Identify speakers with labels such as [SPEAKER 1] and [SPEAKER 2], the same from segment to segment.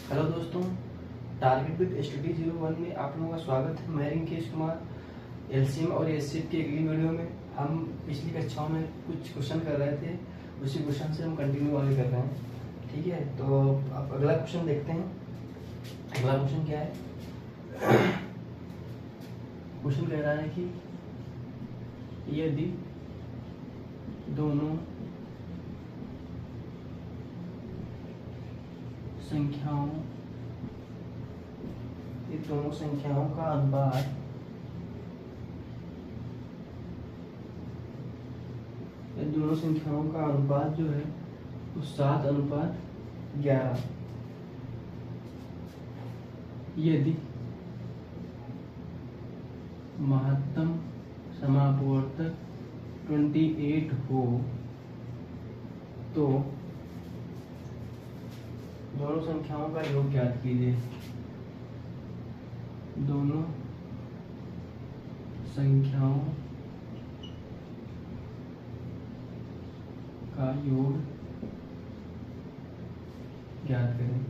[SPEAKER 1] Hello दोस्तों, target with study 01 में आप लोगों का स्वागत है। मैं रिंकेश कुमार। एलसीएम और एचसीएफ की अगली वीडियो में हम पिछली कक्षाओं में कुछ क्वेश्चन कर रहे थे, उसी क्वेश्चन से हम कंटिन्यू आगे कर रहे हैं। ठीक है, तो अब अगला क्वेश्चन देखते हैं। अगला क्वेश्चन क्या है? क्वेश्चन कह रहा है कि यदि दोनों संख्याओं का अनुपात जो है वो 7:11। यदि महत्तम समापवर्तक 28 हो तो दोनों संख्याओं का योग ज्ञात कीजिए। दोनों संख्याओं का योग ज्ञात करें।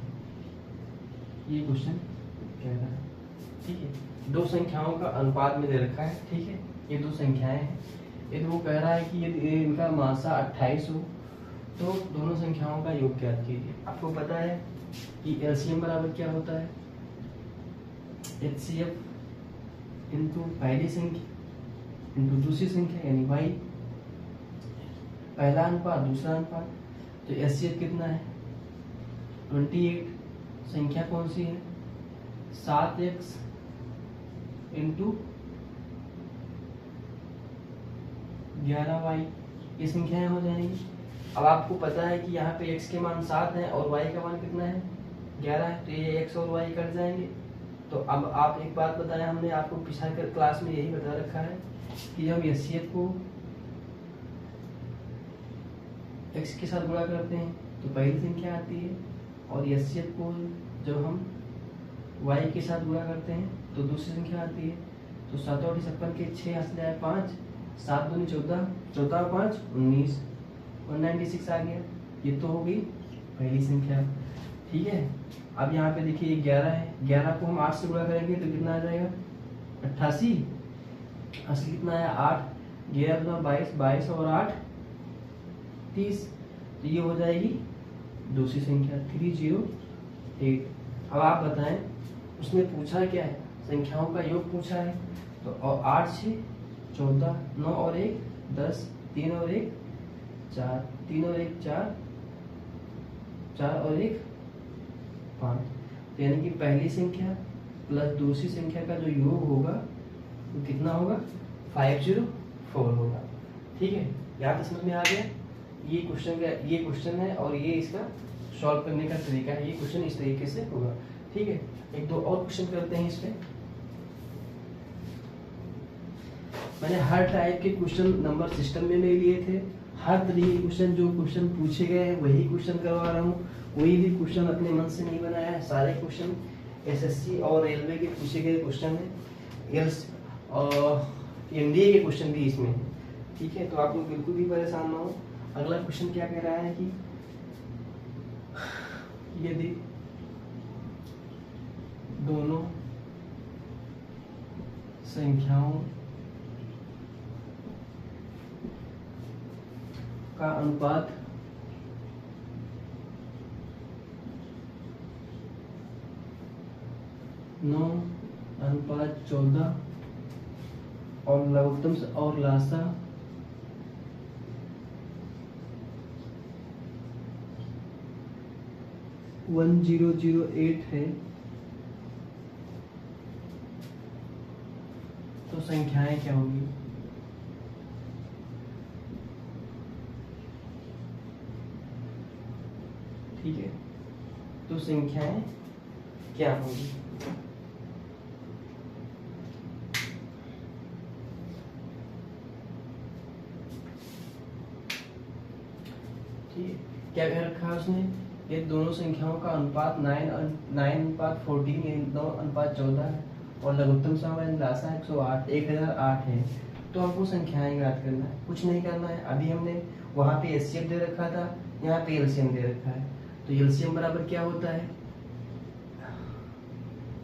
[SPEAKER 1] ये क्वेश्चन कह रहा है। ठीक है, दो संख्याओं का अनुपात में दे रखा है। ठीक है, ये दो संख्याएं हैं। यदि वो कह रहा है कि यदि इनका मासा 28 हो तो दोनों संख्याओं का योग ज्ञात कीजिए। आपको पता है कि एलसीएम बराबर क्या होता है? एचसीएफ इंटू पहली संख्या इंटू दूसरी संख्या यानी वाई, पहला अनुपात दूसरा अनुपात। तो एचसीएफ कितना है? 28। संख्या कौन सी है? 7x into 11y। ये संख्याएं हो जाएंगी। अब आपको पता है कि यहाँ पे x के मान 7 है और y का मान कितना है? 11 है। तो ये x और y कट जाएंगे। तो अब आप एक बात बताया, हमने आपको पिछले क्लास में यही बता रखा है कि जब एचसीएफ को x के साथ गुणा करते हैं तो पहली संख्या आती है, और एचसीएफ को जब हम y के साथ गुणा करते हैं तो दूसरी संख्या आती है। तो 7 और 56 के 6 हाथ से आए 5, 7 दूनी 14, 14 और 5 19, 196 आ गया। ये तो हो गई पहली संख्या। ठीक है, अब यहाँ पे देखिए 11 है। 11 को हम 8 से गुणा करेंगे तो कितना आ जाएगा? 88। असली कितना है? 8। 11 दूना 22, 22 और 8 30। तो ये हो जाएगी दूसरी संख्या 308। अब आप बताएं, उसने पूछा क्या है? संख्याओं का योग पूछा है। तो और 8 6 14, 9 और 1 10, 3 और 1 4, 3 और 1 4, 4 और 1 5। यानी कि पहली संख्या प्लस दूसरी संख्या का जो योग होगा वो कितना होगा? 504 होगा। ठीक है, यहाँ तक समझ में आ गया? ये क्वेश्चन है और ये इसका सॉल्व करने का तरीका है। ये क्वेश्चन इस तरीके से होगा। ठीक है, एक दो और क्वेश्चन करते हैं इसमें। मैंने हर टाइप के क्वेश्चन नंबर सिस्टम में ले लिए थे। हर तरीके के क्वेश्चन, जो क्वेश्चन पूछे गए हैं वही क्वेश्चन करवा रहा हूँ। कोई भी क्वेश्चन अपने मन से नहीं बनाया है। सारे क्वेश्चन एसएससी और रेलवे के पूछे गए क्वेश्चन है, और एनडीए के क्वेश्चन भी इसमें है। ठीक है, तो आप लोग बिल्कुल भी परेशान ना हो। अगला क्वेश्चन क्या कह रहा है कि यदि दोनों संख्याओं का अनुपात 9:14 और लघुत्तम और लासा 1008 है तो संख्याएं क्या होंगी? ठीक है, तो संख्याएं क्या होंगी? ठीक है, क्या कह रखा है उसने? ये दोनों संख्याओं का अनुपात 9:14 यानी 9:14 है, और लघुत्तम समावेशन लासा 108 1008 है। तो हमको संख्याएं याद करना है, कुछ नहीं करना है। अभी हमने वहां पे एचसीएफ दे रखा था, यहाँ पे एलसीएम दे रखा है। तो एलसीएम बराबर क्या होता है?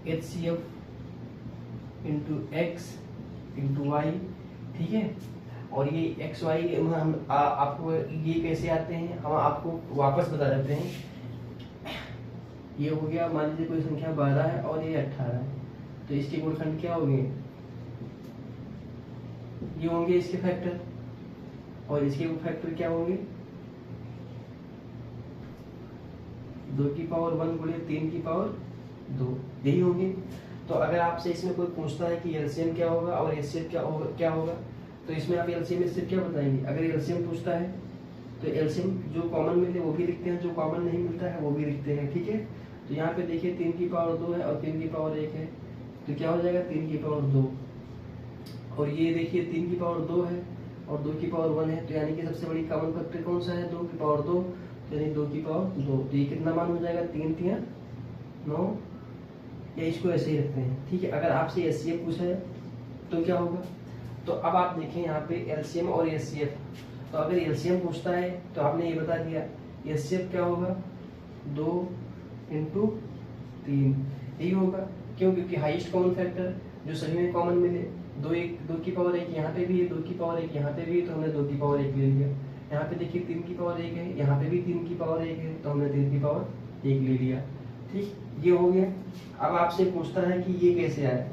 [SPEAKER 1] HCF into x into y, ठीक है। और ये एक्स वाई हम आपको ये कैसे आते हैं हम आपको वापस बता देते हैं। ये हो गया, मान लीजिए कोई संख्या 12 है और ये 18 है, तो इसके गुणनखंड क्या होंगे, ये होंगे इसके फैक्टर, और इसके फैक्टर क्या होंगे, 2 की पावर 1 गुणे 3 की पावर 2, यही होंगे। तो अगर आपसे इसमें कोई पूछता है कि एलसीएम क्या होगा और एचसीएफ क्या होगा, तो इसमें आप एलसीएम एचसीएफ क्या बताएंगे। अगर एलसीएम पूछता है तो एलसीएम जो कॉमन मिले वो भी लिखते हैं, जो कॉमन नहीं मिलता है वो भी लिखते हैं, ठीक है। तो यहाँ पे देखिए 3 की पावर 2 है और 3 की पावर 1 है, तो क्या हो जाएगा 3 की पावर 2। और ये देखिए 3 की पावर 2 है और 2 की पावर 1 है, तो यानी कि सबसे बड़ी कॉमन फैक्टर कौन सा है, 2 की पावर 2, यानी 2 की पावर 2। तो ये कितना मान हो जाएगा, 3 3 9, या इसको ऐसे ही रखते हैं, ठीक है। अगर आपसे एचसीएफ पूछा है तो क्या होगा, तो अब आप देखें यहाँ पे एलसीएम और एचसीएफ। तो अगर एलसीएम पूछता है तो आपने ये बता दिया, एचसीएफ क्या होगा 2 इंटू 3, यही होगा। क्यों, क्योंकि हाईएस्ट कॉमन फैक्टर जो सभी में कॉमन मिले, 2 की पावर 1 यहाँ पे भी है, 2 की पावर 1 यहाँ पे भी है, तो हमने 2 की पावर 1 ले लिया। यहाँ पे देखिए 3 की पावर 1 है, यहाँ पे भी 3 की पावर 1 है, तो हमने 3 की पावर 1 ले लिया, ठीक, ये हो गया। अब आपसे पूछता है कि ये कैसे आया,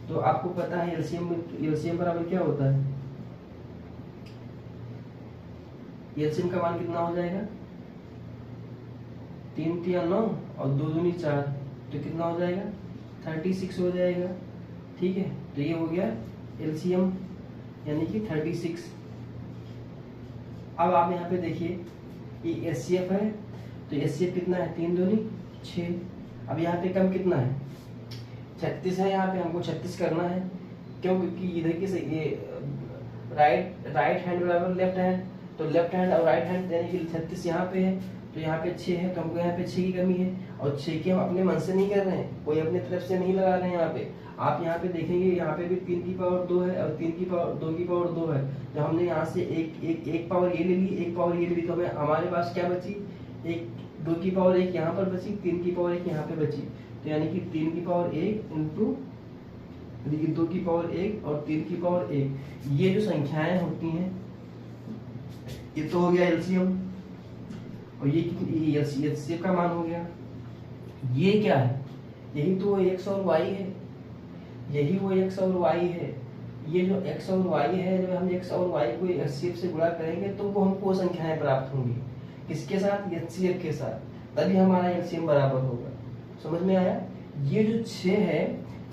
[SPEAKER 1] तो आपको पता है एलसीएम बराबर क्या होता है, एलसीएम का मान कितना हो जाएगा, 3 3 9 और 2 दूनी 4, तो कितना हो जाएगा 36 हो जाएगा, ठीक है। तो ये हो गया एलसीएम यानी कि 36। अब आप यहाँ पे देखिए ये एचसीएफ है, तो एचसीएफ कितना है, 3 दूनी 6। अब यहाँ पे कम कितना है, 36 है, यहाँ पे हमको 36 करना है। क्यों, क्योंकि इधर की से ये राइट हैंड बराबर लेफ्ट हैंड, तो लेफ्ट हैंड और राइट हैंड यानी कि 36 यहाँ पे है, तो यहाँ पे 6 है, तो हमको यहाँ पे 6 की कमी है। और 6 की हम अपने मन से नहीं कर रहे हैं, कोई अपने तरफ से नहीं लगा रहे हैं। यहाँ पे आप यहाँ पे देखेंगे, यहाँ पे भी 3 की पावर 2 है और 2 की पावर 2 है। तो हमने यहाँ से एक पावर ये ले ली, एक पावर ये ले ली, तो हमें हमारे पास क्या बची, 2 की पावर 1 यहाँ पर बची, 3 की पावर 1 यहाँ पे बची। तो यानी कि 3 की पावर 1 इंटू 2 की पावर 1 और 3 की पावर 1, ये जो संख्याएं होती हैं ये तो हो गया एलसीएम। और ये एचसीएफ का मान हो गया। ये क्या है, यही तो एक्स और वाई है, यही वो एक्स और वाई है। ये जो एक्स और वाई है, जब हम एक्स और वाई को एचसीएफ से गुणा करेंगे तो वो हमको संख्याएं प्राप्त होंगी, किसके साथ, एचसीएफ के साथ, तभी हमारा एलसीएम बराबर होगा। समझ में आया। ये जो 6 है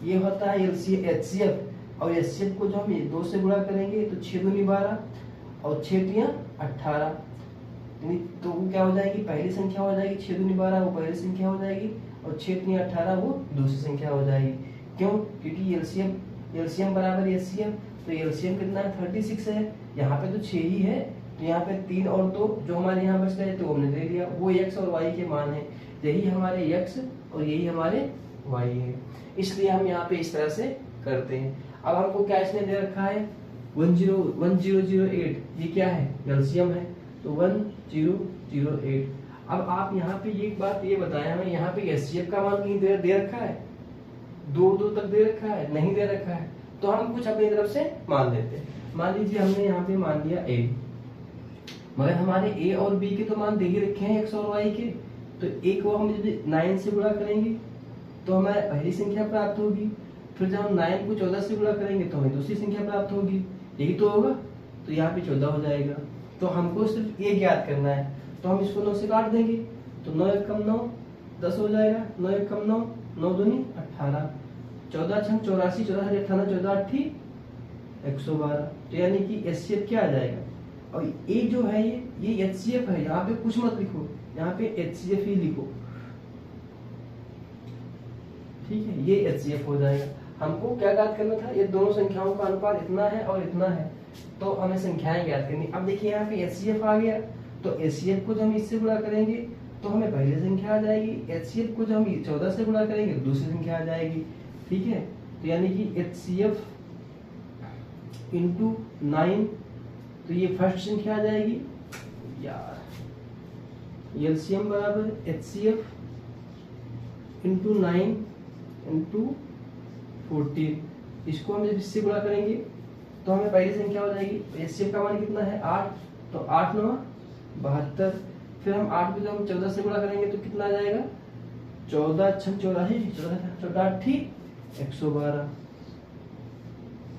[SPEAKER 1] ये होता है एचसीएफ, और एचसीएफ को जो हम 2 से गुणा करेंगे तो 6 दूनी 12 और 6 तिया 18, तो वो क्या हो जाएगी, पहली संख्या हो जाएगी। 6 दूनी 12 वो पहली संख्या हो जाएगी और 6 तिया 18 वो दूसरी संख्या हो जाएगी। क्यों, क्योंकि एलसीएम बराबर एचसीएफ, तो एलसीएम कितना है 36 है, यहाँ पे तो 6 ही है, तो यहाँ पे 3 और 2 जो हमारे यहाँ बच गए तो हमने दे दिया, वो एक्स और वाई के मान है। यही हमारे एक्स और यही हमारे वाई है, इसलिए हम यहाँ पे इस तरह से करते हैं। अब हमको क्या इसने दे रखा है 1008, ये क्या है, एलसीएम है, तो 1008। अब आप यहाँ पे एक बात ये बताया हमें, यहाँ पे एचसीएफ का मान कहीं दे रखा है, 2 तक दे रखा है, नहीं दे रखा है, तो हम कुछ अपनी तरफ से मान लेते हैं। मान लीजिए हमने यहाँ पे मान लिया a, मगर हमारे a और b के तो मान दे ही रखे हैं x और y के, तो a को हम जब 9 से गुणा करेंगे तो हमें पहली संख्या प्राप्त होगी, फिर जब हम 9 को 14 से गुणा करेंगे तो हमें दूसरी संख्या प्राप्त होगी, यही तो होगा। तो यहाँ पे 14 हो जाएगा। तो हमको सिर्फ ये ज्ञात करना है, तो हम इसको 9 से काट देंगे, तो 9 एक कम 9 10 हो जाएगा, 9 एक कम 9 9 दूनी 18, 14 छंग 84, 14 18, 14 8 112। तो यानी कि एचसीएफ क्या आ जाएगा। और ये जो है ये एचसीएफ है, यहाँ पे कुछ मत लिखो, यहाँ पे एचसीएफ ही लिखो, ठीक है, ये एचसीएफ हो जाएगा। हमको क्या ज्ञात करना था, ये दोनों संख्याओं का अनुपात इतना है और इतना है, तो हमें संख्याएं ज्ञात करनी। अब देखिए यहाँ पे एचसीएफ आ गया, तो एचसीएफ को जब हम इससे गुणा करेंगे तो हमें पहली संख्या आ जाएगी, एचसीएफ को जब हम 14 से गुणा करेंगे तो दूसरी संख्या आ जाएगी, ठीक है। तो यानी कि एचसीएफ इंटू 9, तो ये फर्स्ट संख्या आ जाएगी यार, एलसीएम बराबर एचसीएफ इंटू 9, इंटू 14। इसको हम जब इससे गुणा करेंगे तो हमें पहली संख्या हो जाएगी, एचसीएफ का मान कितना है 8, तो 8 9 72। फिर हम 8 को जब हम 14 से गुणा करेंगे तो कितना आ जाएगा, 14 6 84, 14 ठीक 112।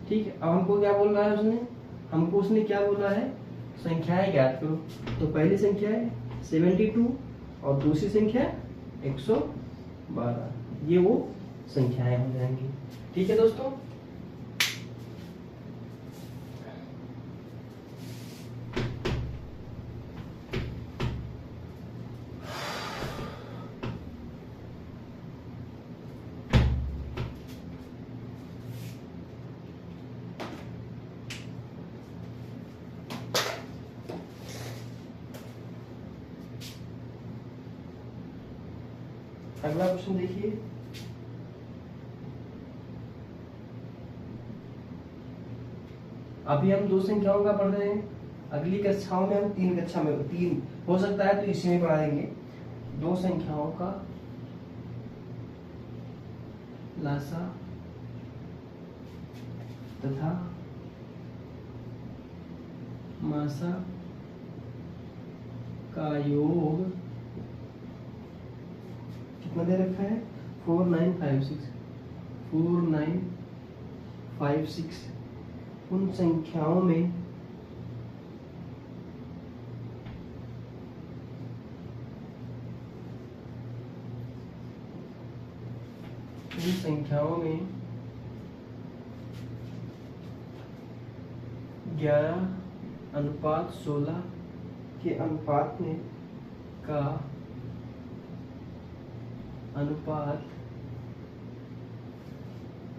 [SPEAKER 1] ठीक है, अब हमको क्या बोल रहा है उसने, हमको उसने क्या बोला है, संख्याएं ज्ञात करो। तो पहली संख्या है 72 और दूसरी संख्या 112, ये वो संख्याएं हो जाएंगी। ठीक है दोस्तों, अगला क्वेश्चन देखिए। अभी हम दो संख्याओं का पढ़ रहे हैं, अगली कक्षाओं में हम तीन हो सकता है तो इसी में पढ़ाएंगे। दो संख्याओं का लासा तथा मासा का योग कितना दे रखा है, 4956। उन संख्याओं में में 11:16 के अनुपात में का अनुपात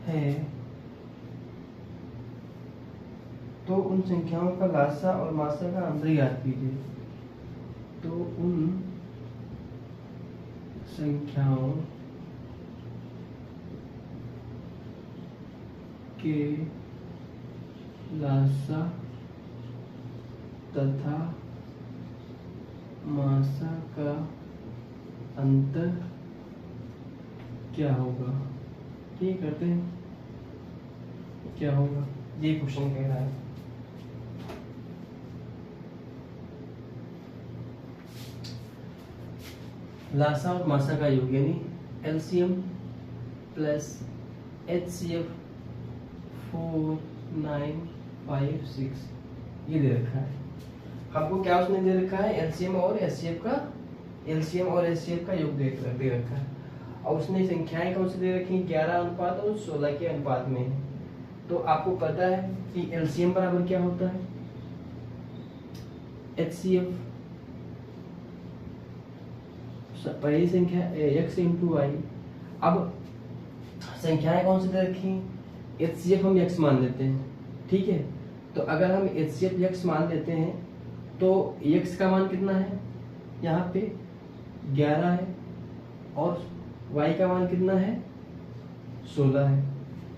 [SPEAKER 1] है, तो उन संख्याओं का लासा और मासा का अंतर ज्ञात कीजिए। तो उन संख्याओं के लासा तथा मासा का अंतर क्या होगा। ठीक करते हैं, क्या होगा, ये क्वेश्चन कह रहा है। लासा और मासा का योग यानी एलसीएम प्लस एचसीएफ 4956 ये दे रखा है हमको। क्या उसने दे रखा है, एलसीएम और एचसीएफ का योग दे रखा है। और उसने संख्याएं कौन सी दे रखी, 11 अनुपात और 16 के अनुपात में है। तो आपको पता है कि एलसीएम बराबर क्या होता है, एचसीएफ पहली संख्या x इंटू वाई। अब संख्याएं कौन सी दे रखी, एचसीएफ हम x मान लेते हैं। ठीक है, तो अगर हम एचसीएफ x मान लेते हैं तो x का मान कितना है, यहाँ पे 11 है और y का मान कितना है, 16 है।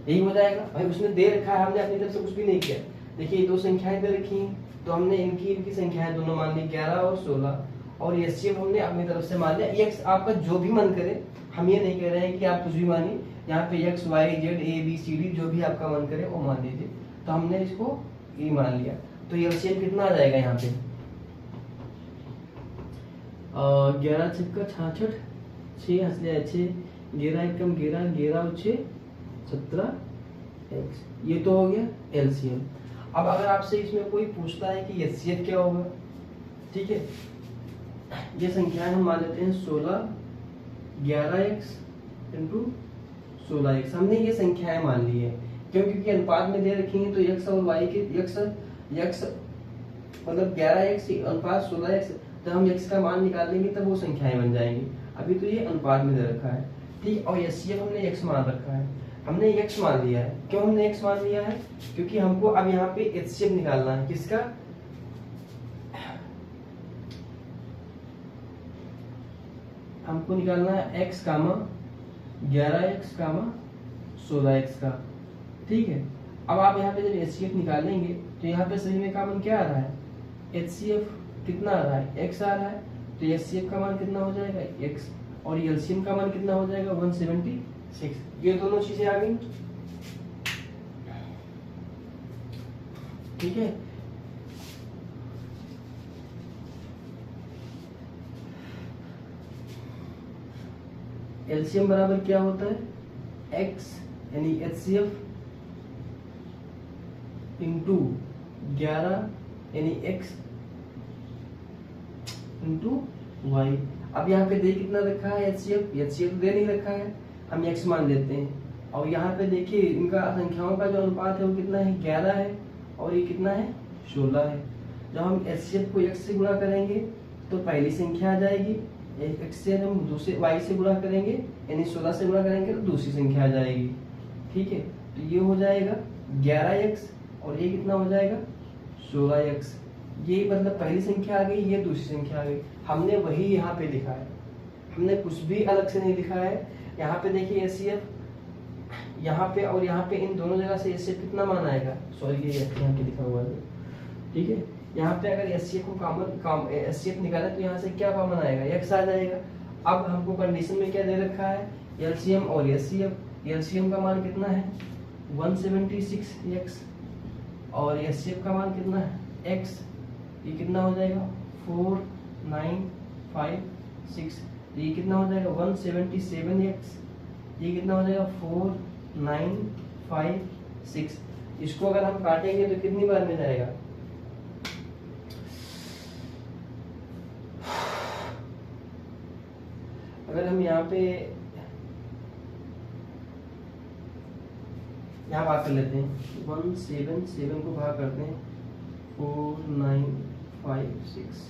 [SPEAKER 1] यही हो जाएगा भाई, उसने दे रखा है, हमने अपनी तरफ से कुछ भी नहीं किया। देखिए ये दो संख्याएं दे रखी हैं तो हमने इनकी संख्याएं दोनों मान ली, 11 और 16। और एचसीएफ हमने अपनी तरफ से मान लिया। x आपका जो भी मन करे, हम ये नहीं कह रहे हैं कि आप कुछ भी मानिए, यहाँ पे x y z a b c d जो भी आपका मन करे वो मान लीजिए। तो हमने इसको ये मान लिया। तो एलसीएम कितना आ जाएगा यहाँ पे, 11 छक्का 66, 6 हंस जाए 6, 11 एकम 11, 11 और 6 17 x। ये तो हो गया एलसीएम। अब अगर आपसे इसमें कोई पूछता है कि एचसीएफ क्या होगा, ठीक है, ये संख्याएं हम मान लेते हैं 16 11x इंटू 16x। हमने ये संख्याएं मान ली है क्योंकि अनुपात में दे रखी हैं। तो x और y के x मतलब 11x अनुपात 16x, जब हम x का मान निकाल लेंगे तब वो संख्याएं बन जाएंगी। अभी तो ये अनुपात में दे रखा है, ठीक। और एचसीएफ हमने x मान रखा है, हमने x मान लिया है। क्यों हमने x मान लिया है, क्योंकि हमको अब यहाँ पे एचसीएफ निकालना है। किसका, हमको निकालना है x कामा 11x कामा 16x का, ठीक है। अब आप यहाँ पे जब एचसीएफ निकालेंगे तो यहाँ पे सही में का मान क्या आ रहा है, एचसीएफ कितना आ रहा है, x आ रहा है। तो एचसीएफ का मान कितना हो जाएगा x, और एलसीएम का मान कितना हो जाएगा 176। 6। ये दोनों चीजें आ गई, ठीक है। एलसीएम बराबर क्या होता है, x यानी HCF इंटू 11 यानी x इंटू y। अब यहाँ पे दे कितना रखा है HCF, HCF दे नहीं रखा है, हम x मान लेते हैं। और यहाँ पे देखिए इनका संख्याओं का जो अनुपात है वो कितना है, 11 है, और ये कितना है, 16 है। जब हम HCF को x से गुणा करेंगे तो पहली संख्या आ जाएगी, x से हम दूसरे y से गुणा करेंगे यानी 16 से गुणा करेंगे तो दूसरी संख्या आ जाएगी, ठीक है। तो ये हो जाएगा 11x और ये कितना हो जाएगा 16x। ये मतलब पहली संख्या आ गई, ये दूसरी संख्या आ गई। हमने वही यहाँ पे लिखा है, हमने कुछ भी अलग से नहीं लिखा है। यहाँ पे देखिए HCF यहाँ पे और यहाँ पे इन दोनों जगह से HCF कितना मान आएगा, सॉरी ये यहाँ पे लिखा हुआ है, ठीक है। यहाँ पे अगर HCF को HCF निकाले तो यहाँ से क्या कॉमन आएगा, x आ जाएगा। अब हमको कंडीशन में क्या दे रखा है, LCM और HCF। LCM का मान कितना है 176x और HCF का मान कितना है x, ये कितना हो जाएगा 4956। ये कितना हो जाएगा 177x, ये कितना हो जाएगा 4956। इसको अगर हम काटेंगे तो कितनी बार में जाएगा, अगर हम यहाँ पे यहाँ भाग कर लेते हैं, 177 को भाग करते हैं 4956,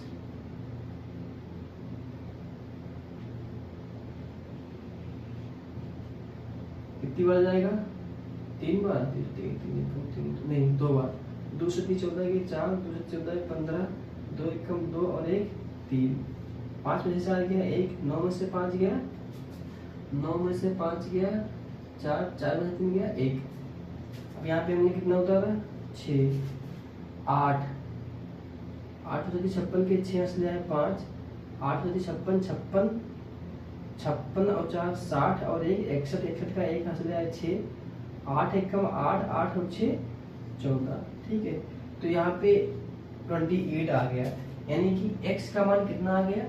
[SPEAKER 1] कितनी बार जाएगा, 3 बार, नहीं 2 बार। 2 से 14 के 4, 2 से 14 15, 2 एकम 2 और 1 3, 5 में से 4 गया 1, 9 में से 5 गया 9 में से 5 गया 4, 4 में से 3 गया 1। अब यहाँ पे हमने कितना उतारा 6, 8, 8 होती 56 के 6 हंस ले आए 5, 8 होती 56, 56 और 4 60 और 1 61, 61 का 1 हंस ले आए 6, 8 एकम 8, 8 और 6 14, ठीक है। तो यहाँ पे 28 आ गया, यानी कि x का मान कितना आ गया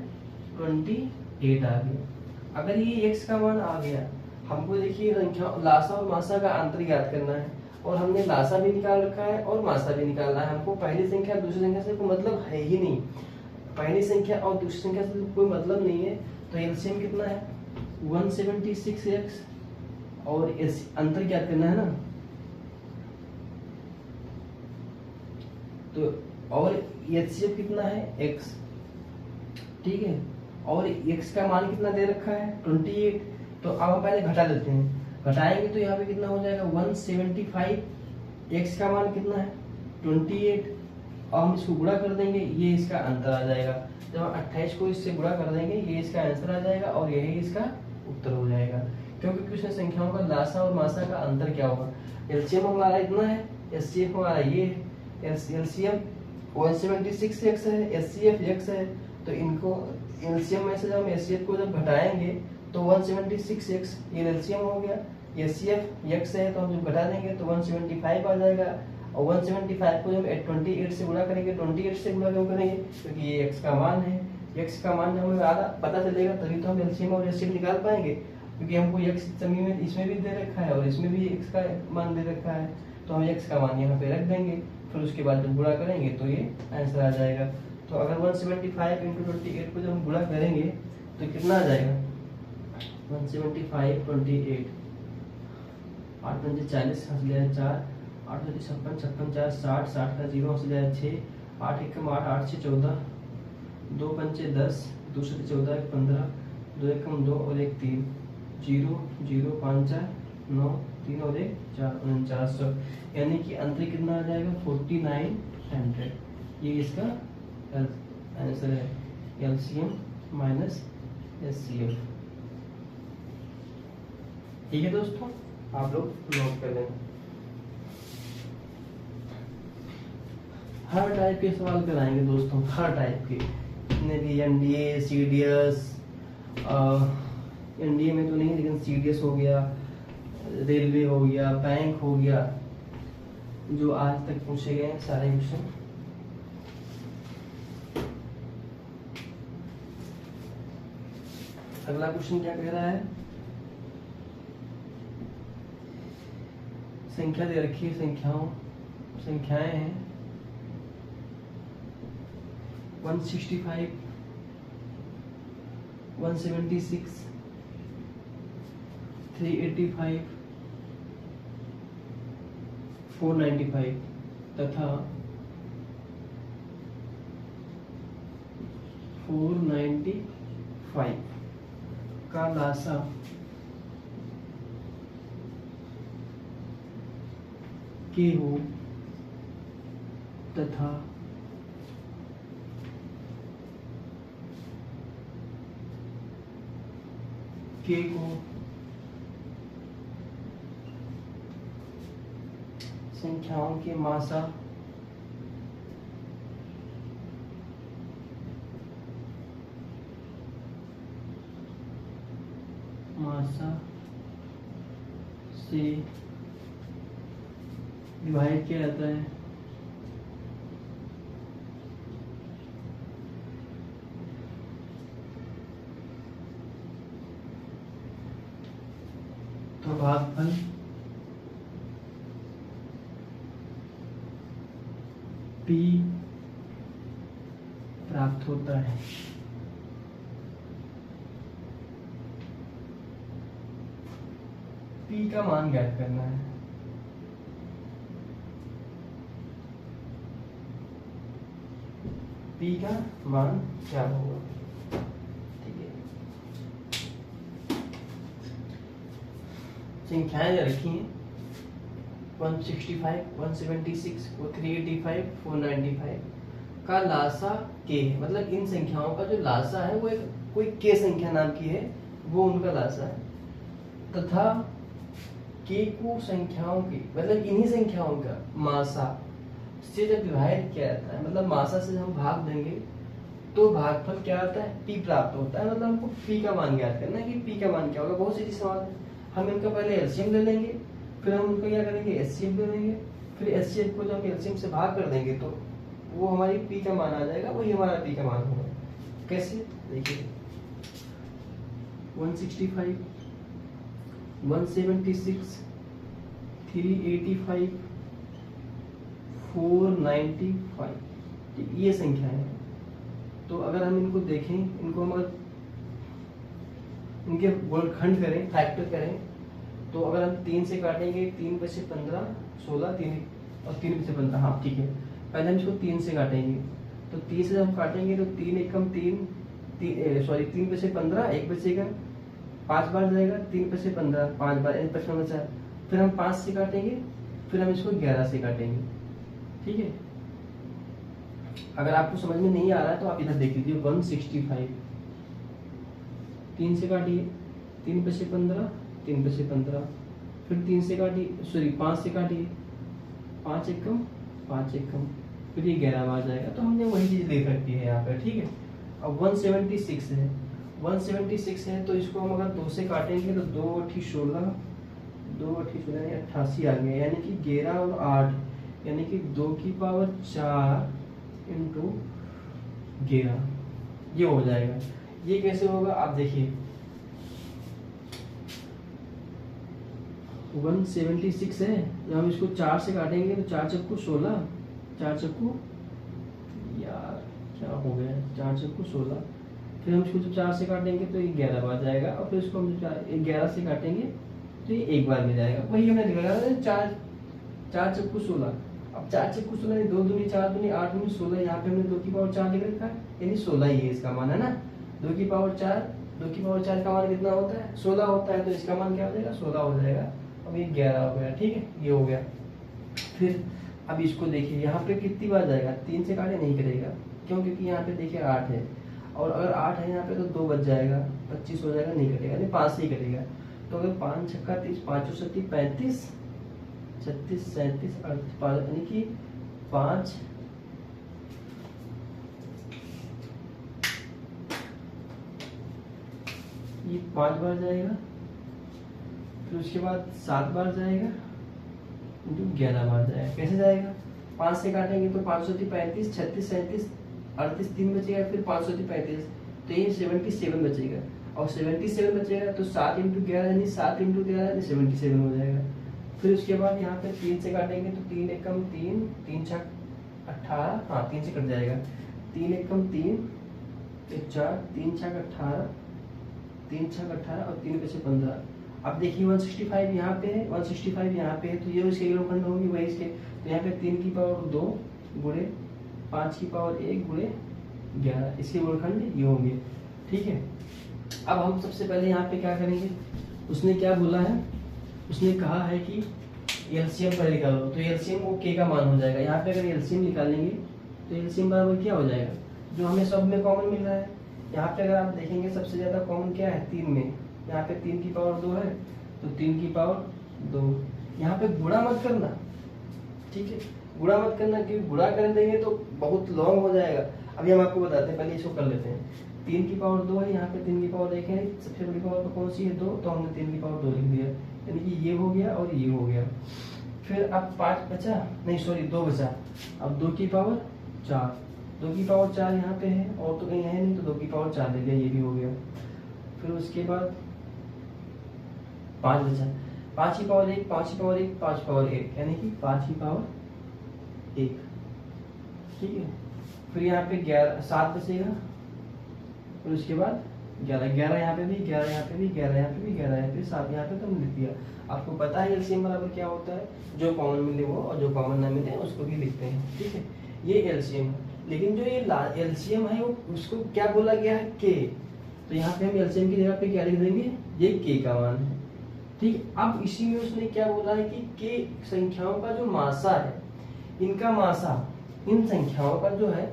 [SPEAKER 1] 28 आ गया। अगर ये x का मान आ गया, हमको देखिए संख्या लासा और मासा का अंतर ज्ञात करना है, और हमने लासा भी निकाल रखा है और मासा भी निकालना है। हमको पहली संख्या दूसरी संख्या से कोई मतलब है ही नहीं, पहली संख्या और दूसरी संख्या से कोई मतलब नहीं है। तो एलसीएम कितना है 176x और इस अंतर ज्ञात करना है ना, तो और एचसीएफ कितना है x, ठीक है। और x का मान कितना दे रखा है 28। तो अब हम पहले घटा लेते हैं, घटाएंगे तो यहाँ पे कितना हो जाएगा 175, x का मान कितना है 28, और हम इसको गुणा कर देंगे, ये इसका अंतर आ जाएगा। जब हम 28 को इससे गुणा कर देंगे ये इसका आंसर आ जाएगा और यही इसका उत्तर हो जाएगा, क्योंकि कुछ संख्याओं का लासा और मासा का अंतर क्या होगा। एलसीएम हमारा इतना है, एचसीएफ हमारा ये है, एलसीएम 176x है, एचसीएफ x है। तो इनको एलसीएम में से जब हम एचसीएफ को जब घटाएंगे तो 176x ये एलसीएम हो गया, एचसीएफ x है तो हम जब घटा देंगे तो 175 आ जाएगा, और 175 को जब 28 से गुणा करेंगे, 28 से गुणा क्यों करेंगे क्योंकि ये x का मान है। x का मान जब हमें आधा पता चलेगा तभी तो हम एलसीएम और एचसीएफ निकाल पाएंगे, क्योंकि हमको x जमीन में इसमें भी दे रखा है और इसमें भी x का मान दे रखा है, तो हम x का मान यहाँ पे रख देंगे, फिर उसके बाद जब गुणा करेंगे तो ये आंसर आ जाएगा। तो अगर 175 × 28 को जब हम गुणा करेंगे तो कितना आ जाएगा 175 28, 8 पंजे 40 हंस लिया 4, 8 56 56 4 60, 60 का 0 हंस लिया 6, 8 1 8 8 6 14, 2 पंचे 10, 2 से 14 1 15, 2 1 2 और 1 3, 0 0 5 4 9 3 और 1 4 4900, यानी कि अंतर कितना आ जाएगा 4900। ये इसका आंसर है, एलसीएम माइनस एचसीएफ। ठीक है दोस्तों, आप लोग नोट कर लें। हर टाइप के सवाल कराएंगे दोस्तों, हर टाइप के, जितने भी एनडीए सीडीएस, एनडीए में तो नहीं लेकिन सीडीएस हो गया, रेलवे हो गया, बैंक हो गया, जो आज तक पूछे गए हैं सारे क्वेश्चन। अगला क्वेश्चन क्या कह रहा है, संख्या दे रखी है, संख्याएं हैं 165, 176, 385, 495 तथा 495 का लासा के हो तथा के को संख्याओं के मासा से विभाजित किया जाता है। तो भागफल P प्राप्त होता है। P का मान ज्ञात करना है। P का मान क्या होगा, ठीक है। संख्याएं रखी हैं 165, 176, 385, 495 का लासा के है, मतलब इन संख्याओं का जो लासा है वो एक कोई के संख्या नाम की है, वो उनका लासा है, तथा के को संख्याओं की मतलब इन्हीं संख्याओं का मासा से जब विभाजित किया जाता है, मतलब मासा से हम भाग देंगे तो भागफल क्या आता है, P प्राप्त होता है। मतलब हमको P का मान ज्ञात करना है कि P का मान क्या होगा। बहुत सीधी सवाल है। हम इनका पहले एलसीएम ले लेंगे, फिर हम उनका क्या करेंगे, एचसीएफ ले लेंगे, फिर एचसीएफ को जब हम एलसीएम से भाग कर देंगे तो वो हमारी P का मान आ जाएगा, वही हमारा P का मान होगा। कैसे, देखिए 165, 176, 385, 495 ये संख्या है। तो अगर हम इनको देखें, इनको हम अगर इनके वर्गखंड करें, फैक्टर करें, तो अगर हम 3 से काटेंगे, 3 पे से 15, 16, 3 और 3 पे से 15, हाँ ठीक है। पहले हम इसको 3 से काटेंगे, तो 3 से हम काटेंगे तो 3 एकम 3 पे से 15, 1 बचेगा, 5 बार जाएगा, 3 पे से 15, 5 बार, 55 बचा। फिर हम 5 से काटेंगे, फिर हम इसको 11 से काटेंगे, ठीक है। अगर आपको समझ में नहीं आ रहा है तो आप इधर देख लीजिए 165, 3 से काटिए, 3 पे से 15, 3 पे से 15, फिर 3 से काटिए, 5 से काटिए, 5 एकम, 5 एकम, फिर ये 11 बार जाएगा। तो हमने वही चीज देख रखी है यहाँ पर, ठीक है। अब 176 है, 176 है तो इसको हम अगर 2 से काटेंगे तो 2 8 16, 2 8 16 यानी 88 आ गया, यानी कि 11 और 8 यानी कि 2 की पावर 4 इंटू 11 ये हो जाएगा। ये कैसे होगा आप देखिए, 176 है, जब हम इसको 4 से काटेंगे तो 4 चक्कू 16, 4 चक्कू यार क्या हो गया, 4 चक्कू 16, फिर हम इसको जब 4 से काटेंगे तो ये 11 बार जाएगा, और फिर इसको हम 11 से काटेंगे तो ये 1 बार में जाएगा। वही हमने लिखा 4 चक्कू 16। अब 4 चक्कू 16 2 दूनी 4 दूनी 8 दूनी 16, यहाँ पे हमने 2 की पावर 4 लिख रखा है, यानी 16 ही है इसका मान, है ना। 2 की पावर 4 का मान कितना होता है, 16 होता है, तो इसका मान क्या हो जाएगा, 16 हो जाएगा। अब ये 11 हो गया, ठीक है, ये हो गया। फिर अब इसको देखिए, यहाँ पे कितनी बार जाएगा, 3 से काटे नहीं करेगा, क्यों, क्योंकि यहाँ पे देखिए 8 है, और अगर 8 है यहाँ पे तो 2 बच जाएगा, 25 हो जाएगा, नहीं कटेगा, नहीं 5 से ही कटेगा। तो अगर 5 छक्का 30, 5 7 35, 36 37 38, यानी कि 5 ये 5 बार जाएगा, फिर उसके बाद 7 बार जाएगा इंटू 11 बार जाएगा। कैसे जाएगा? 5 से काटेंगे तो 5 35, 36, 37, 38 3 बचेगा, फिर 5 35, तो ये 77 बचेगा। और 77 बचेगा तो 7 इंटू 11 यानी 7 इंटू 11 यानी 77 हो जाएगा। फिर उसके बाद यहाँ पे 3 से काटेंगे तो 3 एकम 3, 3 छक 18, हाँ 3 से कट जाएगा, 3 एकम 3, 1 4, 3 छक 18, 3 छक 18 और 3 बचे 15। अब देखिए 165 यहाँ पे है, 165 यहाँ पे है, तो ये उसके खंड होंगी वही इसके। तो यहाँ पे 3 की पावर 2 गुणे 5 की पावर 1 गुणे 11 इसके गुणखंड ये होंगे। ठीक है, अब हम सबसे पहले यहाँ पे क्या करेंगे, उसने क्या बोला है, उसने कहा है कि एलसीएम पहले निकालो, तो एलसीएम को के का मान हो जाएगा। यहाँ पे अगर एलसीएम निकालेंगे तो एलसीएम बराबर क्या हो जाएगा, जो हमें सब में कॉमन मिल रहा है। यहाँ पे अगर आप देखेंगे सबसे ज्यादा कॉमन क्या है 3 में, यहाँ पे 3 की पावर 2 है तो 3 की पावर 2। यहाँ पे गुणा मत करना, ठीक है, गुणा मत करना, क्योंकि गुणा कर देंगे तो बहुत लॉन्ग हो जाएगा। अभी हम आपको बताते हैं, पहले इसको कर लेते हैं। 3 की पावर 2 है, यहाँ पे 3 की पावर 1 है, सबसे बड़ी पावर तो कौन सी है 2, तो हमने 3 की पावर 2 लिख दिया, यानी कि ये हो गया और ये हो गया। फिर अब 5 बचा, नहीं सॉरी 2 बचा, अब 2 की पावर 4, 2 की पावर 4 यहाँ पे है और तो कहीं है नहीं, तो 2 की पावर 4 ले लिया, ये भी हो गया। फिर उसके बाद 5 बचा, 5 की पावर 1, 5 की पावर 1, 5 पावर 1, यानी कि 5 की पावर 1, ठीक है। फिर यहाँ पे 7 बचेगा, फिर उसके बाद 11 यहाँ पे भी, 11 यहाँ पे भी, 11 यहाँ पे भी, 11 यहाँ पे, 7 यहाँ पे, तो हमने लिख दिया। आपको पता है एलसीएम बराबर क्या होता है, जो कॉमन मिले वो और जो कॉमन ना मिले उसको भी लिखते हैं, ठीक है। ये एलसीएम है, लेकिन जो ये एलसीएम है वो उसको क्या बोला गया है के, तो यहाँ पे हम एलसीएम की जगह पे क्या लिख देंगे, ये के का मान है, ठीक। अब इसी में उसने क्या बोला है कि के संख्याओं का जो मासा है, इनका मासा, इन संख्याओं का जो है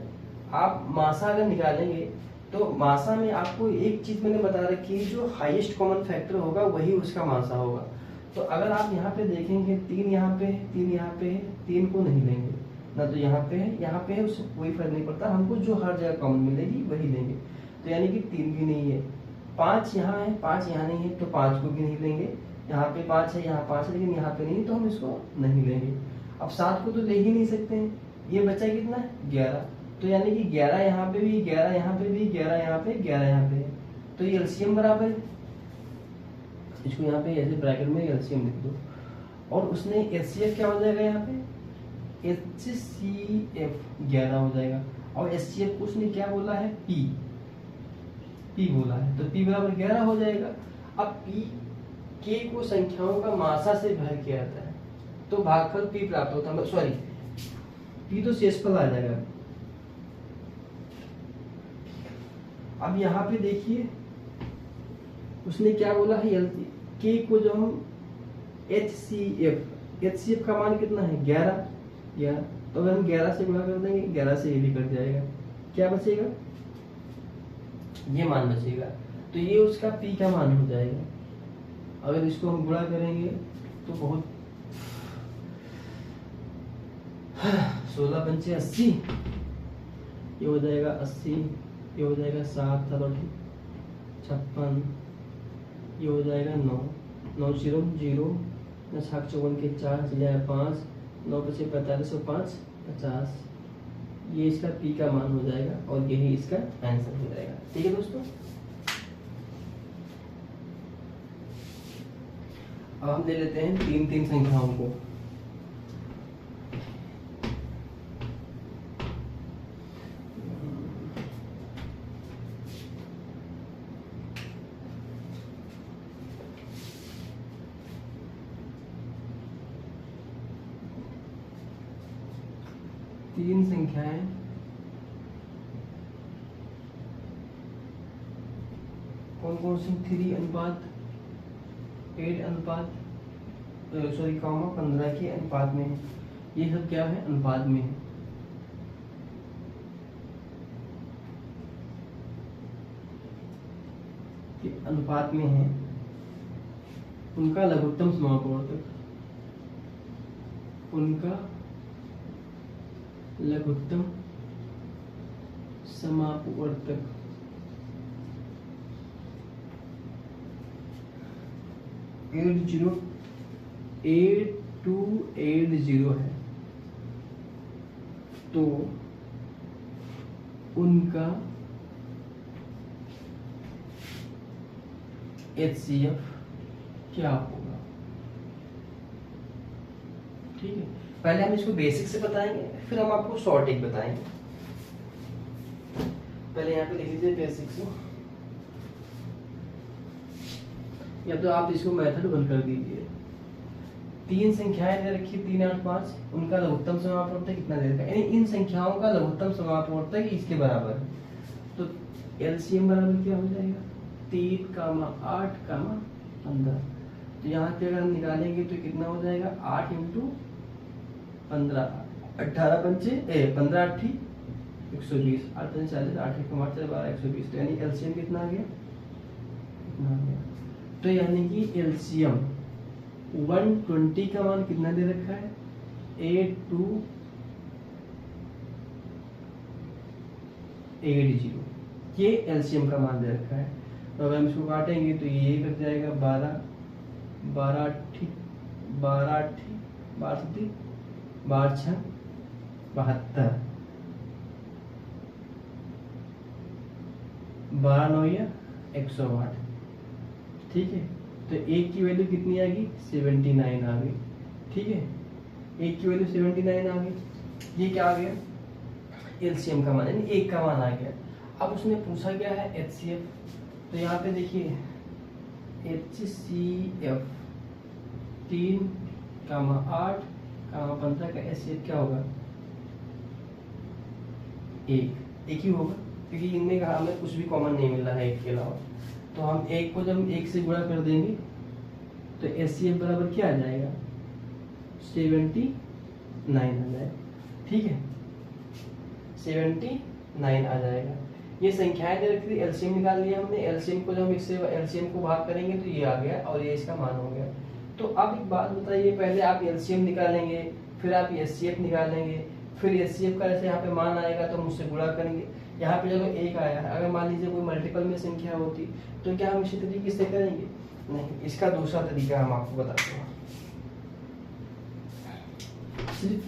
[SPEAKER 1] आप मासा अगर निकालेंगे तो मासा में आपको एक चीज मैंने बता रखी है, जो हाईएस्ट कॉमन फैक्टर होगा वही उसका मासा होगा। तो अगर आप यहाँ पे देखेंगे 3 यहाँ पे है, 3 यहाँ पे है, 3 को नहीं लेंगे ना, तो यहाँ पे है, उससे कोई फर्क नहीं पड़ता, हमको जो हर जगह कॉमन मिलेगी वही लेंगे। तो यानी कि 3 भी नहीं है, 5 यहाँ है, 5 यहाँ नहीं है, तो 5 को भी नहीं लेंगे। यहाँ पे 5 है, यहाँ 5 है, लेकिन यहाँ पे नहीं, तो हम इसको नहीं लेंगे। अब 7 को तो ले ही नहीं सकते हैं, ये बचा कितना 11, तो यानी कि 11 यहाँ पे भी, 11 यहाँ पे भी, 11 यहाँ पे, 11 यहाँ पे, तो ये एलसीएम बराबर है, इसको यहाँ पे ऐसे ब्रैकेट में एलसीएम लिख दो। और उसने एचसीएफ क्या हो जाएगा, यहाँ पे HCF 11 हो जाएगा, और एचसीएफ को उसने क्या बोला है P बोला है, तो P बराबर 11 हो जाएगा। अब P के को संख्याओं का मासा से भाग किया जाता है तो भागफल P प्राप्त होता है, सॉरी P तो शेषफल आ जाएगा। अब यहाँ पे देखिए उसने क्या बोला है, के को जो हम HCF का मान कितना है 11, तो अगर हम 11 से गुणा कर देंगे 11 से ये भी कट जाएगा, क्या बचेगा, ये मान बचेगा, तो ये उसका P का मान हो जाएगा। अगर इसको हम गुणा करेंगे तो बहुत 16 पंचे 80, ये हो जाएगा 80, ये हो जाएगा 7 56, ये हो जाएगा 9 9 0 0, 7 54 के 4 चले 5, 9 बचे 45 और 5 50, ये इसका P का मान हो जाएगा और यही इसका आंसर हो जाएगा। ठीक है दोस्तों, अब हम ले लेते हैं 3 संख्याओं को। तीन संख्याएं कौन कौन सी, 3:8:15 के अनुपात में है। ये सब क्या है, अनुपात में है। कि अनुपात में है, उनका लघुत्तम समापवर्तक, उनका लघुत्तम समापवर्तक 8280 है, तो उनका HCF क्या होगा। ठीक है, पहले हम इसको बेसिक से बताएंगे, फिर हम आपको शॉर्टिंग बताएंगे। पहले यहाँ पे लिख लीजिए बेसिक से, या तो आप इसको मेथड बंद कर दीजिए। 3 संख्याएं दे रखी 3, 8, 5, उनका लघुत्तम समापवर्तक कितना दे रखा है, यानी इन संख्याओं का लघुत्तम समापवर्तक इसके बराबर है। तो एलसीएम बराबर क्या हो जाएगा, 3, 8, 15। तो यहाँ पे अगर हम निकालेंगे तो कितना हो जाएगा, 8 × 15, 18 पंचे 15 8 120, 8 पंचे 40, 8 1 12 120। तो यानी एलसीएम कितना आ गया, इतना आ गया। तो यानी कि एलसीएम 120 का मान कितना दे रखा है, 8280, ये एलसीएम का मान दे रखा है। तो अगर हम इसको काटेंगे तो ये कट जाएगा 12, 12 8 12 8 12 7 12 6 72, 12 9 108। ठीक है, तो एक की वैल्यू कितनी आ गई, 79 आ गई। ठीक है, एक की वैल्यू 79 आ गई। ये क्या आ गया, एलसीएम का मान, यानी एक का मान आ गया। अब उसने पूछा क्या है, एचसीएफ। तो यहाँ पे देखिए HCF 3, 8, 15 का एचसीएफ क्या होगा, एक ही होगा, क्योंकि इनमें कहा हमें कुछ भी कॉमन नहीं मिल रहा है एक के अलावा। तो हम एक को जब एक से गुणा कर देंगे तो एचसीएफ बराबर क्या आ जाएगा, 79 आ जाएगा। ठीक है, 79 आ जाएगा। ये संख्याएं दे रखी थी, एलसीएम निकाल लिया हमने। एलसीएम को जब हम इससे एलसीएम को भाग करेंगे तो ये आ गया और ये इसका मान हो गया। तो अब एक बात बताइए, पहले आप एलसीएम निकालेंगे, फिर आप एचसीएफ निकालेंगे, फिर एचसीएफ का जैसे यहाँ पे मान आएगा तो मुझसे गुणा करेंगे। यहाँ पे चलो एक आया है, अगर मान लीजिए कोई मल्टीपल में संख्या होती तो क्या हम इसी तरीके से करेंगे, नहीं, इसका दूसरा तरीका हम आपको बताते हैं। सिर्फ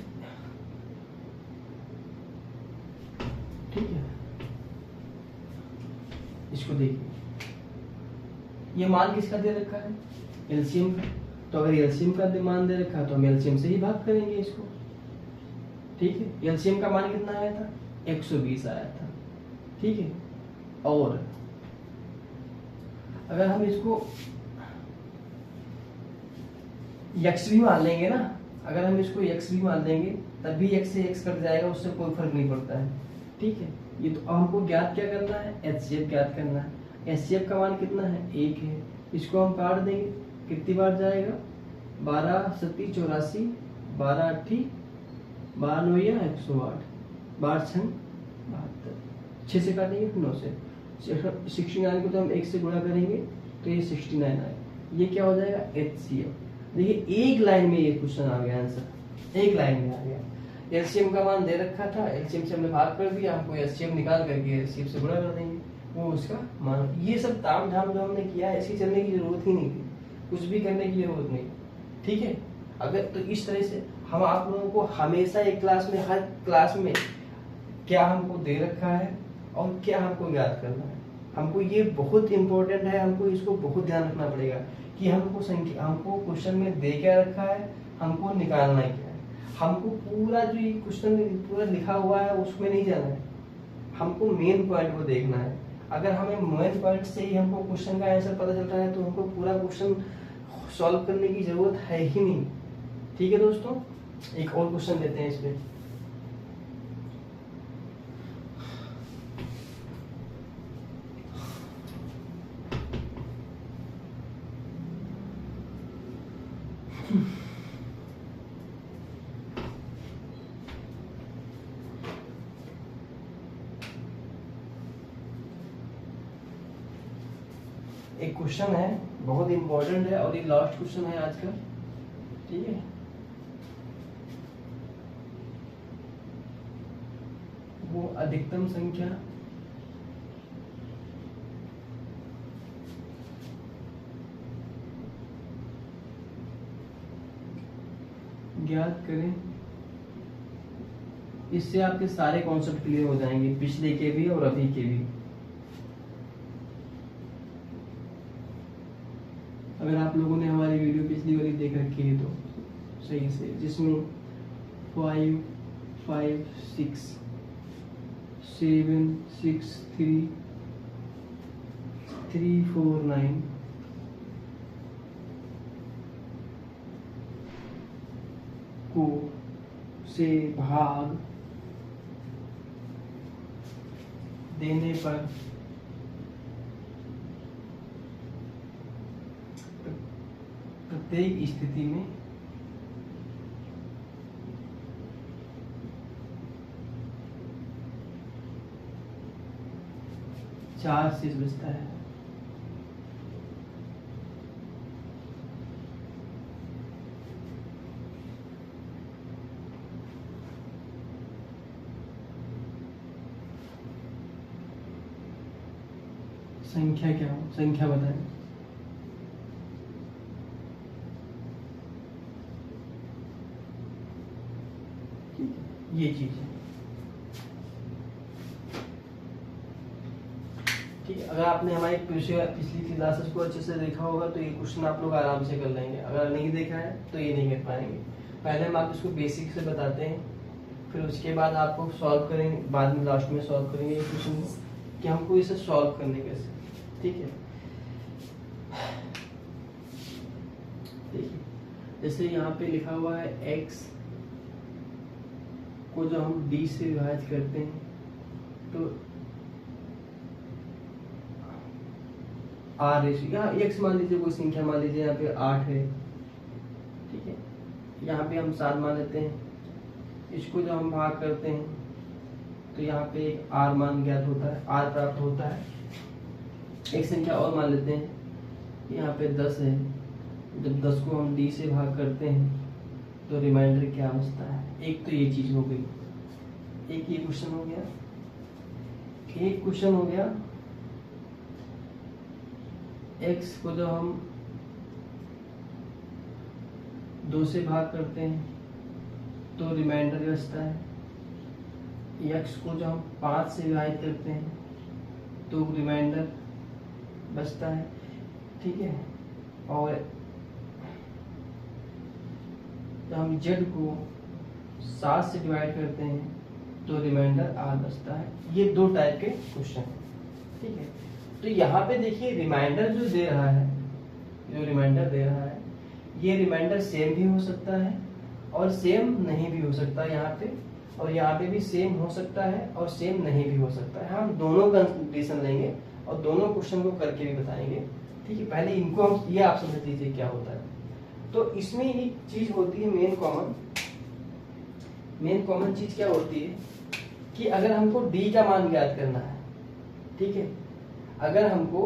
[SPEAKER 1] ठीक है, इसको देखिए, ये मान किसका दे रखा है, एलसीएम का। तो अगर एलसीएम का मान दे रखा है तो हम एलसीएम से ही भाग करेंगे इसको। ठीक है, एलसीएम का मान कितना आया था, 120 आया था। ठीक है, और अगर हम इसको x भी मान लेंगे ना, अगर हम इसको x भी मान लेंगे तब भी x से x कट जाएगा, उससे कोई फर्क नहीं पड़ता है। ठीक है, ये तो हमको ज्ञात क्या करना है, एचसीएफ ज्ञात करना है। एचसीएफ का मान कितना है, 1 है। इसको हम काट देंगे, कितनी बार जाएगा, 12 7 84, 12 8 12 9 108, 12 6 72, 6 से काटेंगे फिर 9 से 69 को तो हम 1 से गुणा करेंगे तो ये 69 आएगा। ये क्या हो जाएगा, एचसीएफ। देखिए एक लाइन में ये क्वेश्चन आ गया, आंसर एक लाइन में आ गया। एलसीएम का मान दे रखा था, एलसीएम से हमने भाग कर दिया, हमको एचसीएफ निकाल करके एचसीएफ से गुणा कर देंगे, वो उसका मान। ये सब ताम झाम जो हमने किया है, इसकी चलने की जरूरत ही नहीं थी, कुछ भी करने की जरूरत नहीं। ठीक है, अगर तो इस तरह से हम आप लोगों को हमेशा एक क्लास में, हर क्लास में क्या हमको दे रखा है और क्या हमको याद करना है, हमको ये बहुत इंपॉर्टेंट है। हमको इसको बहुत ध्यान रखना पड़ेगा कि हमको क्वेश्चन में दे क्या रखा है, हमको निकालना क्या है। हमको पूरा जो ये क्वेश्चन पूरा लिखा हुआ है उसमें नहीं जाना है, हमको मेन पॉइंट को देखना है। अगर हमें मेन पॉइंट से ही हमको क्वेश्चन का आंसर पता चलता है तो हमको पूरा क्वेश्चन सॉल्व करने की जरूरत है ही नहीं। ठीक है दोस्तों, एक और क्वेश्चन लेते हैं इसमें। एक क्वेश्चन है, बहुत इंपॉर्टेंट है और ये लास्ट क्वेश्चन है आज का। ठीक है, वो अधिकतम संख्या ज्ञात करें। इससे आपके सारे कॉन्सेप्ट क्लियर हो जाएंगे, पिछले के भी और अभी के भी। अगर आप लोगों ने हमारी वीडियो पिछली वाली देख रखी है तो सही से, जिसमें 5, 5, 6, 7, 6, 3, 3, 4, 9 को से भाग देने पर प्रत्येक स्थिति में चार शेष बचता है। संख्या क्या हो, संख्या बताएं। ये चीज है, ठीक है। अगर आपने हमारी पिछली क्लासेस को अच्छे से देखा होगा तो ये क्वेश्चन आप लोग आराम से कर लेंगे। अगर नहीं देखा है तो ये नहीं कर पाएंगे। पहले हम आपको इसको बेसिक से बताते हैं, फिर उसके बाद आपको सॉल्व करेंगे, बाद में लास्ट में सॉल्व करेंगे ये क्वेश्चन कि हमको इसे सॉल्व करने कैसे, ठीक है। देखिए जैसे यहाँ पे लिखा हुआ है x को जब हम d से विभाजित करते हैं तो r रेशियो, यहाँ x मान लीजिए, कोई संख्या मान लीजिए, यहाँ पे 8 है, ठीक है। यहाँ पे हम 7 मान लेते हैं। इसको जब हम भाग करते हैं तो यहाँ पे एक r मान ज्ञात होता है, r प्राप्त होता है। एक संख्या और मान लेते हैं, यहाँ पे 10 है। जब 10 को हम d से भाग करते हैं तो रिमाइंडर क्या बचता है। एक तो ये चीज हो गई, एक ये क्वेश्चन हो गया। एक क्वेश्चन हो गया x को जब हम 2 से भाग करते हैं तो रिमाइंडर बचता है। x को जब हम 5 से विभाजित करते हैं तो रिमाइंडर बचता है, ठीक है। और जब हम z को 7 से डिवाइड करते हैं तो रिमाइंडर r बचता है। ये 2 टाइप के क्वेश्चन हैं, ठीक है। तो यहाँ पे देखिए रिमाइंडर जो दे रहा है, जो रिमाइंडर दे रहा है, ये रिमाइंडर सेम भी हो सकता है और सेम नहीं भी हो सकता यहाँ पे, और यहाँ पे भी सेम हो सकता है और सेम नहीं भी हो सकता है। हम दोनों कंडीशन लेंगे और दोनों क्वेश्चन को करके भी बताएंगे, ठीक है। पहले इनको हम ये आप समझ लीजिए क्या होता है। तो इसमें एक चीज होती है मेन कॉमन चीज क्या होती है कि अगर हमको d का मान ज्ञात करना है, ठीक है, अगर हमको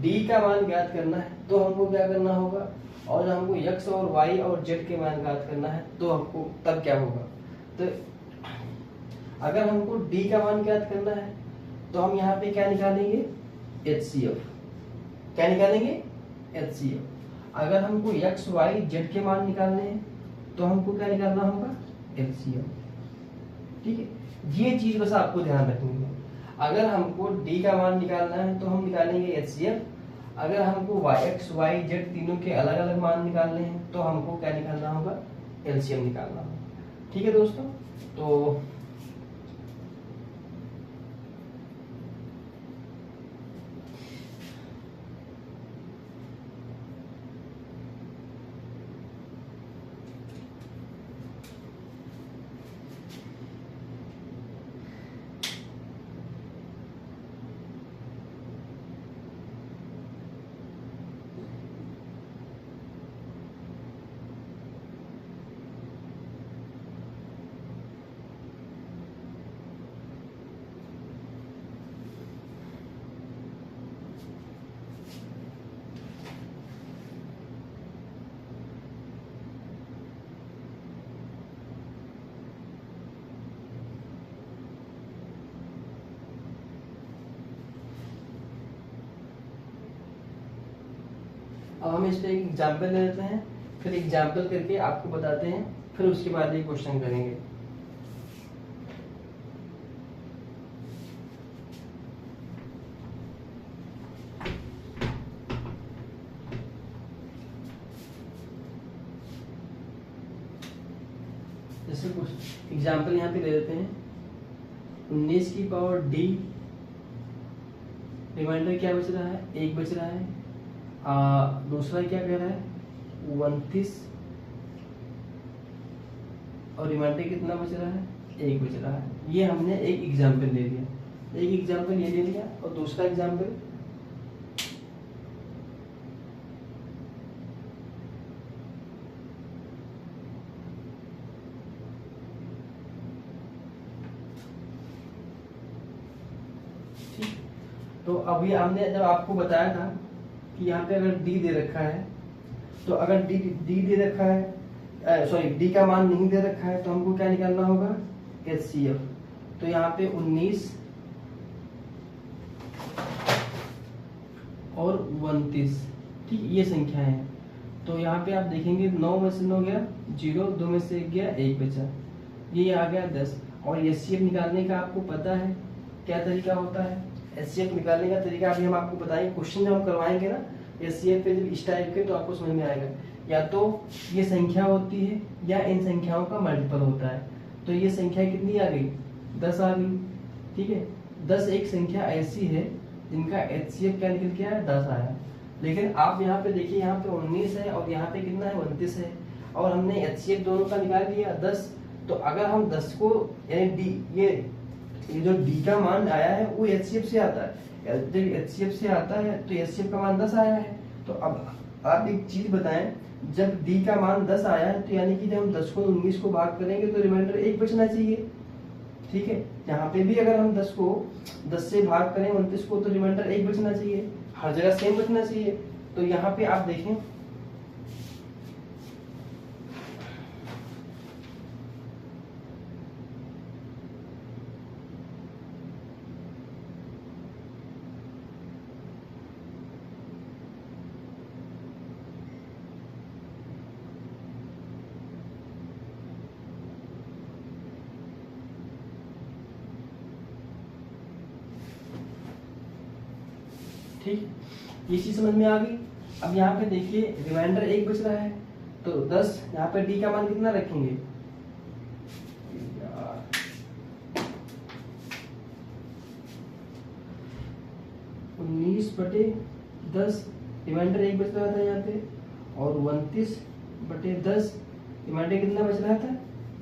[SPEAKER 1] d का मान ज्ञात करना है तो हमको क्या करना होगा, और हमको x और y और z के मान ज्ञात करना है तो हमको तब क्या होगा। तो अगर हमको d का मान ज्ञात करना है तो हम यहाँ पे क्या निकालेंगे, HCF। क्या निकालेंगे, HCF। अगर हमको x y z के मान निकालने हैं तो हमको क्या निकालना होगा, LCM, ठीक है। ये चीज बस आपको ध्यान रखनी है। अगर हमको d का मान निकालना है तो हम निकालेंगे HCF। अगर हमको x y z तीनों के अलग अलग मान निकालने हैं तो हमको क्या निकालना होगा, LCM निकालना होगा, ठीक है दोस्तों। तो अब हम इस पे एक एग्जाम्पल ले लेते हैं, फिर एग्जाम्पल करके आपको बताते हैं फिर उसके बाद ये क्वेश्चन करेंगे। जैसे कुछ एग्जाम्पल यहाँ पे दे देते हैं, 19 की पावर डी, रिमाइंडर क्या बच रहा है, 1 बच रहा है। दूसरा क्या कह रहा है, 29, और रिमाइंडर कितना बच रहा है, 1 बच रहा है। ये हमने एक एग्जाम्पल ले लिया, एक एग्जाम्पल ये ले लिया। और दूसरा एग्जाम्पल, तो अभी हमने जब आपको बताया था कि यहाँ पे अगर डी दे रखा है, तो अगर डी दे रखा है, सॉरी डी का मान नहीं दे रखा है, तो हमको क्या निकालना होगा, HCF। तो यहाँ पे 19 और 29, ठीक, ये संख्या है। तो यहाँ पे आप देखेंगे 9 में से 9 गया 0, 2 में से 1 गया 1 बचा, ये आ गया 10। और HCF निकालने का आपको पता है क्या तरीका होता है, HCF निकालने का तरीका अभी हम आपको बताएंगे। क्वेश्चन जब हम करवाएंगे ना HCF पे, जब इस टाइप के, तो आपको समझ में आएगा। या तो ये संख्या होती है या इन संख्याओं का मल्टीपल होता है। तो ये संख्या कितनी आ गई, 10 आ गई, ठीक है। 10 एक संख्या ऐसी है जिनका HCF क्या निकल के आया, 10 आया। लेकिन आप यहाँ पे देखिए, यहाँ पे 19 है और यहाँ पे कितना है, 29 है, और हमने HCF दोनों का निकाल दिया 10। तो अगर हम 10 को, यानी डी, ये जो डी का मान आया है वो HCF से आता है। जब HCF से आता है तो HCF का मान 10 आया है। तो अब आप एक चीज बताएं, जब डी का मान 10 आया है, तो यानी कि जब हम 10 को 19 को भाग करेंगे तो रिमाइंडर 1 बचना चाहिए, ठीक है। यहाँ पे भी अगर हम 10 को 10 से भाग करें 29 को, तो रिमाइंडर 1 बचना चाहिए, हर जगह सेम बचना चाहिए। तो यहाँ पे आप देखें, ठीक, ये चीज समझ में आ गई। अब यहाँ पे देखिए रिमाइंडर 1 बच रहा है, तो 10, यहाँ पे डी का मान कितना रखेंगे, 19/10, रिमाइंडर 1 बच रहा था यहाँ पे, और 29/10, रिमाइंडर कितना बच रहा था,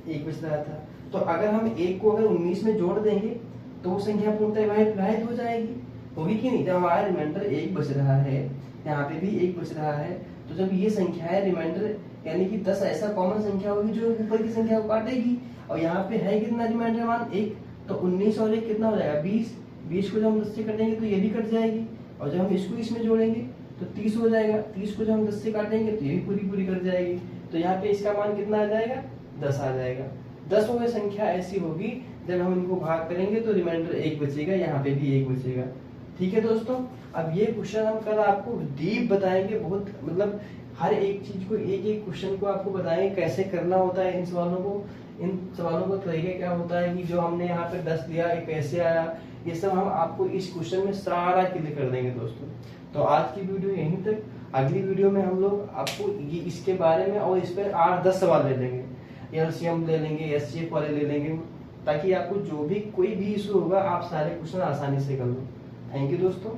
[SPEAKER 1] 1 बच रहा था। तो अगर हम 1 को अगर 19 में जोड़ देंगे तो वो संख्या पूर्णतः विभाजित हो जाएगी, होगी कि नहीं। जब हमारा रिमाइंडर 1 बच रहा है, यहाँ पे भी 1 बच रहा है, तो जब ये संख्या है रिमाइंडर, यानी कि 10 ऐसा कॉमन संख्या होगी जो ऊपर की संख्या को काटेगी। और यहाँ पे है कितना रिमाइंडर मान, 1, तो 19 और 1 कितना हो जाएगा, 20। 20 को जब हम 10 से कटेंगे तो ये भी कट जाएगी, और जब हम इसको इसमें जोड़ेंगे तो 30 हो जाएगा। 30 को जब हम 10 से काटेंगे तो ये भी पूरी कट जाएगी। तो यहाँ पे इसका मान कितना आ जाएगा, 10 आ जाएगा। 10 वो संख्या ऐसी होगी जब हम इनको भाग करेंगे तो रिमाइंडर 1 बचेगा, यहाँ पे भी 1 बचेगा, ठीक है दोस्तों। अब ये क्वेश्चन हम कल आपको डीप बताएंगे, बहुत मतलब हर एक चीज को, एक एक क्वेश्चन को आपको बताएंगे कैसे करना होता है। इन सवालों का तरीका क्या होता है, कि जो हमने यहाँ पे 10 दिया ये कैसे आया, ये सब हम आपको इस क्वेश्चन में सारा क्लियर कर देंगे दोस्तों। तो आज की वीडियो यहीं तक। अगली वीडियो में हम लोग आपको ये इसके बारे में और इस पर 8-10 सवाल ले लेंगे, LCM ले लेंगे, HCF वाले ले लेंगे, ताकि आपको जो भी कोई भी इशू होगा आप सारे क्वेश्चन आसानी से कर लो। थैंक यू दोस्तों।